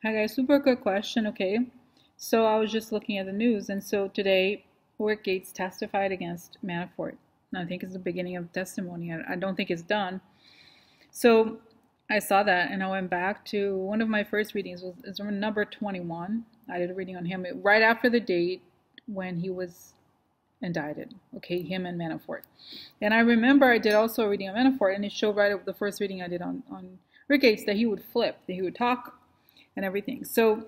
Hi guys, super quick question. Okay, so I was just looking at the news, and so today, Gates testified against Manafort. I think it's the beginning of testimony. I don't think it's done. So I saw that, and I went back to one of my first readings. Was number 21. I did a reading on him right after the date when he was indicted. Okay, him and Manafort. And I remember I did also a reading on Manafort, and it showed right at the first reading I did on Rick Gates that he would flip, that he would talk and everything. So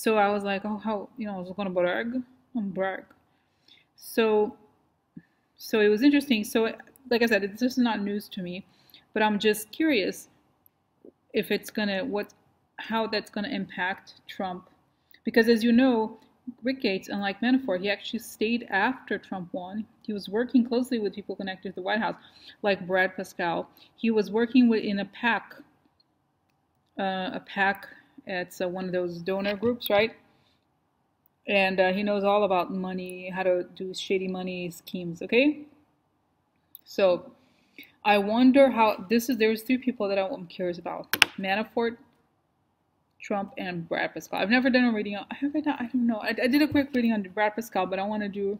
I was like, oh, how, I was gonna brag. So so it was interesting. So like I said, this is not news to me, but I'm just curious if it's gonna how that's gonna impact Trump, because as you know, Rick Gates, unlike Manafort, he actually stayed after Trump won. He was working closely with people connected to the White House, like Brad Pascale. He was working in a PAC. A PAC, it's one of those donor groups, right? And he knows all about money, how to do shady money schemes. Okay, so I wonder how this is. There's three people that I'm curious about: Manafort, Trump, and Brad Pascal. I've never done a reading on. I don't know. I did a quick reading on Brad Pascal, but I want to do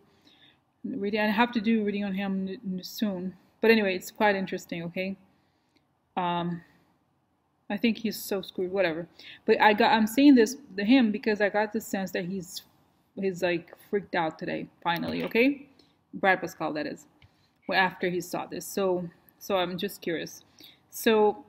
reading. I have to do a reading on him soon. But anyway, it's quite interesting. Okay. Um, I think he's so screwed. Whatever. But I'm saying this to him because I got the sense that he's like freaked out today. Finally. Okay. Brad Pascal, that is. After he saw this. So I'm just curious. So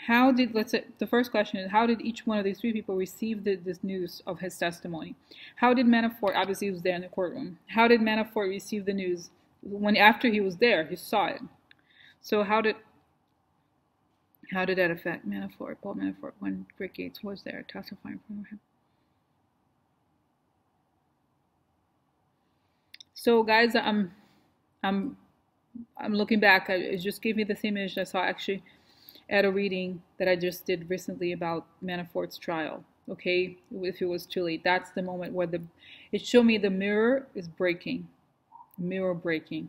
how did, let's say, the first question is, how did each one of these three people receive this news of his testimony? How did Manafort, obviously he was there in the courtroom, how did Manafort receive the news when after he was there, he saw it? So how did that affect Manafort, Paul Manafort, when Rick Gates was there testifying for him? So guys, I'm looking back. It just gave me the same image I saw actually at a reading that I just did recently about Manafort's trial. Okay, if it was too late, that's the moment where it showed me the mirror is breaking, mirror breaking,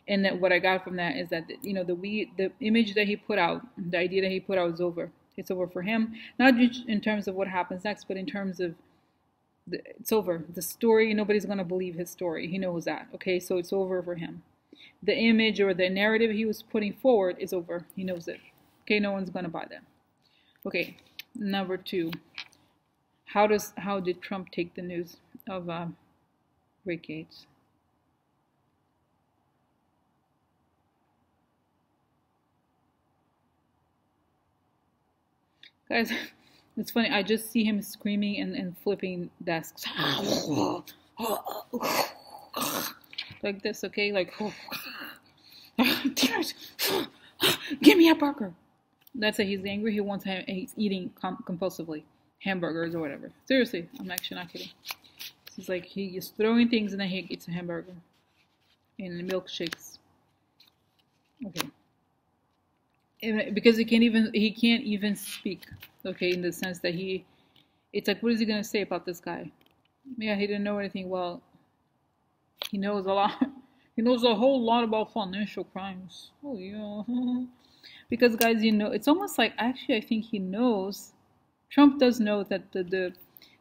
and that what I got from that is that the image that he put out, the idea that he put out is over. It's over for him, not just in terms of what happens next, but in terms of it's over. The story, nobody's gonna believe his story. He knows that. Okay, so it's over for him. The image or the narrative he was putting forward is over. He knows it. Okay, no one's gonna buy that. Okay, number two. How did Trump take the news of Rick Gates? Guys, it's funny. I just see him screaming and flipping desks like this. Okay, like give me a burger. That's it. He's angry. He's eating compulsively hamburgers or whatever. Seriously, I'm actually not kidding. He's like he is throwing things and then he eats a hamburger and milkshakes. Okay, because he can't even speak. Okay, in the sense that it's like, what is he gonna say about this guy? Yeah, he didn't know anything. Well, he knows a lot. He knows a whole lot about financial crimes. Oh yeah. Because guys, it's almost like actually I think he knows. Trump does know that the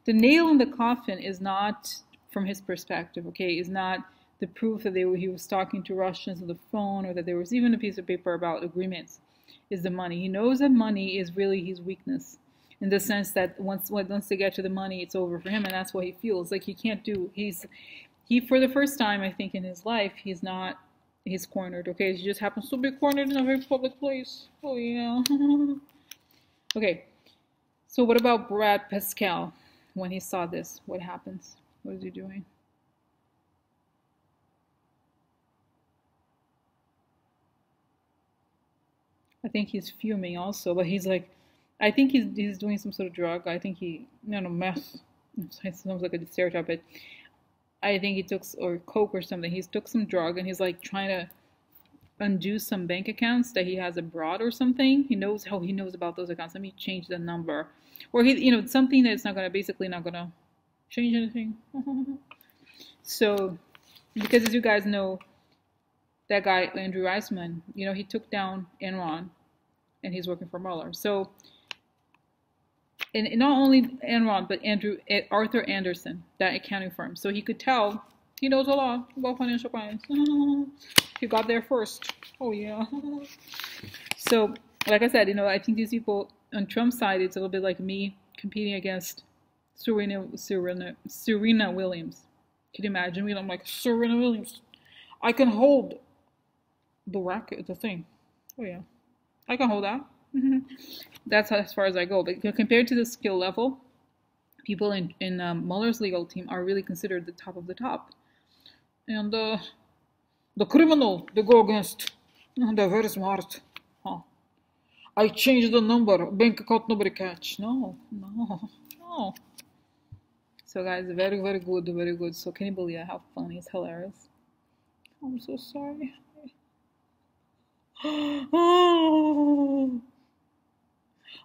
nail in the coffin is not from his perspective. Okay, is not the proof that he was talking to Russians on the phone or that there was even a piece of paper about agreements. Is the money. He knows that money is really his weakness, in the sense that once they get to the money, it's over for him, and that's what he feels like he can't do. He for the first time I think in his life he's cornered. Okay, he just happens to be cornered in a very public place. Oh yeah. Okay, so what about Brad Pascal? When he saw this, what happens? What is he doing? I think he's fuming also, but he's like, I think he's doing some sort of drug. I think meth. It sounds like a stereotype, but I think he took, or coke or something. He took some drug and he's like trying to undo some bank accounts that he has abroad or something. He knows how he knows about those accounts. Let me change the number, or something that's basically not gonna change anything. So, because as you guys know, that guy Andrew Weissman, he took down Enron, and he's working for Mueller. So And not only Enron, but Arthur Anderson, that accounting firm. So he could tell he knows a lot about financial crimes. He got there first. Oh yeah. So, like I said, I think these people on Trump's side, it's a little bit like me competing against Serena Williams. Can you imagine me? I'm like, Serena Williams, I can hold the racket, the thing. Oh yeah, I can hold that. That's as far as I go. But compared to the skill level, people in Mueller's legal team are really considered the top of the top. And the criminal they go against, they're very smart. Huh. I changed the number, bank account nobody catch. No, no, no. So guys, very, very good, very good. So can you believe how funny? It's hilarious. I'm so sorry. Oh,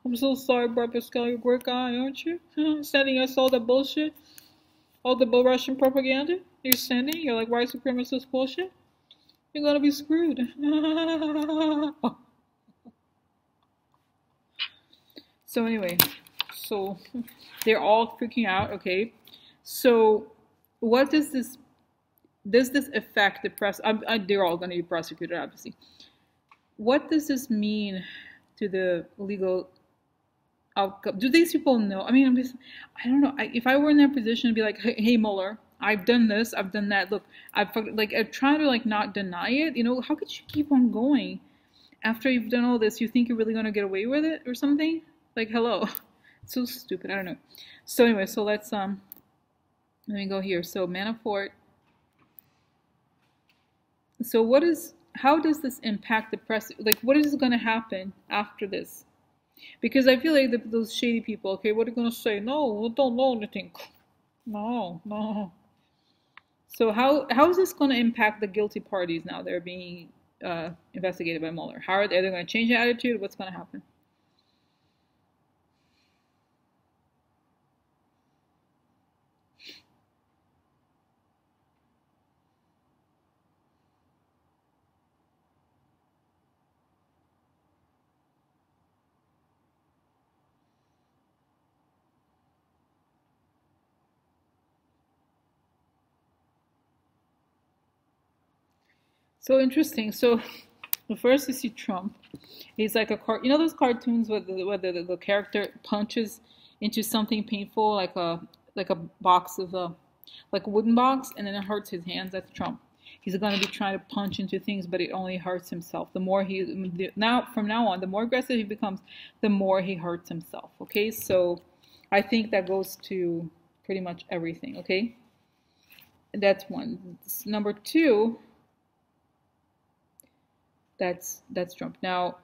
I'm so sorry, bro. Pascale, you're a great guy, aren't you? Sending us all the bullshit, all the Russian propaganda. You're sending. You're like white supremacist bullshit. You're gonna be screwed. So anyway, so they're all freaking out. Okay, so what does this affect the press? They're all going to be prosecuted, obviously. What does this mean to the legal outcome? Do these people know? I mean, I don't know. If I were in their position, I'd be like, hey, Mueller, I've done this, I've done that. Look, I'm trying to not deny it. How could you keep on going after you've done all this? You think you're really going to get away with it or something? Like, hello. It's so stupid. I don't know. So anyway, so let me go here. So Manafort. So how does this impact the press? Like, what is going to happen after this? Because I feel like those shady people, okay, what are they going to say? No, we don't know anything. No, no. So how is this going to impact the guilty parties now? They're being investigated by Mueller. How are they going to change their attitude? What's going to happen? So interesting. So the first you see Trump, he's like those cartoons where the character punches into something painful, like a box of like a wooden box, and then it hurts his hands. That's Trump. He's going to be trying to punch into things, but it only hurts himself. From now on, the more aggressive he becomes, the more he hurts himself. Okay, so I think that goes to pretty much everything. Okay, that's one. Number two. That's Trump. Now,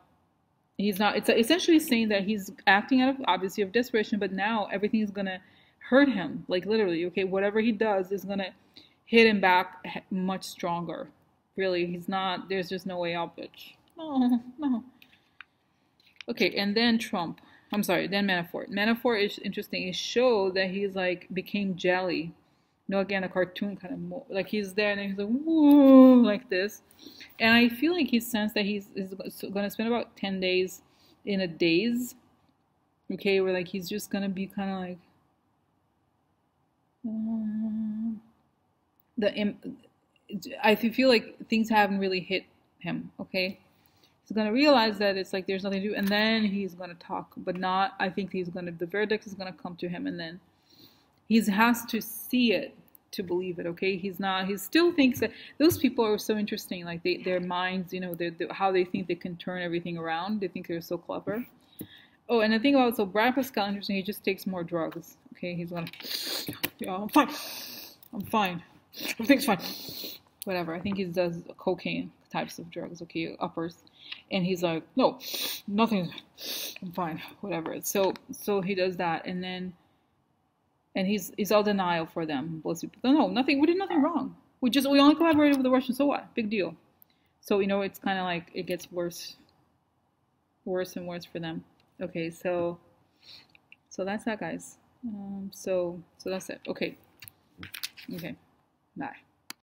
he's not. It's essentially saying that he's acting out of obviously of desperation, but now everything is gonna hurt him, like literally. Okay, whatever he does is gonna hit him back much stronger. Really, he's not. There's just no way out, bitch. No, no. Okay, and then Trump. I'm sorry. Then Manafort. Manafort is interesting. It showed that he's became jelly. Again, a cartoon kind of like he's there and he's like whoa like this, and I feel like he sensed that he's going to spend about 10 days in a daze. Okay, where he's just going to be kind of like I feel like things haven't really hit him. Okay, he's going to realize that it's like there's nothing to do, and then he's going to talk, but not. I think the verdict is going to come to him, and then he has to see it to believe it. Okay, he still thinks that those people are so interesting. Like their minds, how they think they can turn everything around. They think they're so clever. Oh, and the thing about Brad Pascale, interesting. He just takes more drugs. Okay, he's gonna, yeah, I'm fine. I'm fine. Everything's fine. Whatever. I think he does cocaine types of drugs. Okay, uppers, and he's like, no, nothing. I'm fine. Whatever. So he does that, and then. And he's all denial for them. Both people. No, nothing. We did nothing wrong. We only collaborated with the Russians. So what? Big deal. So it's kind of like it gets worse and worse for them. Okay, so that's that, guys. So that's it. Okay. Bye.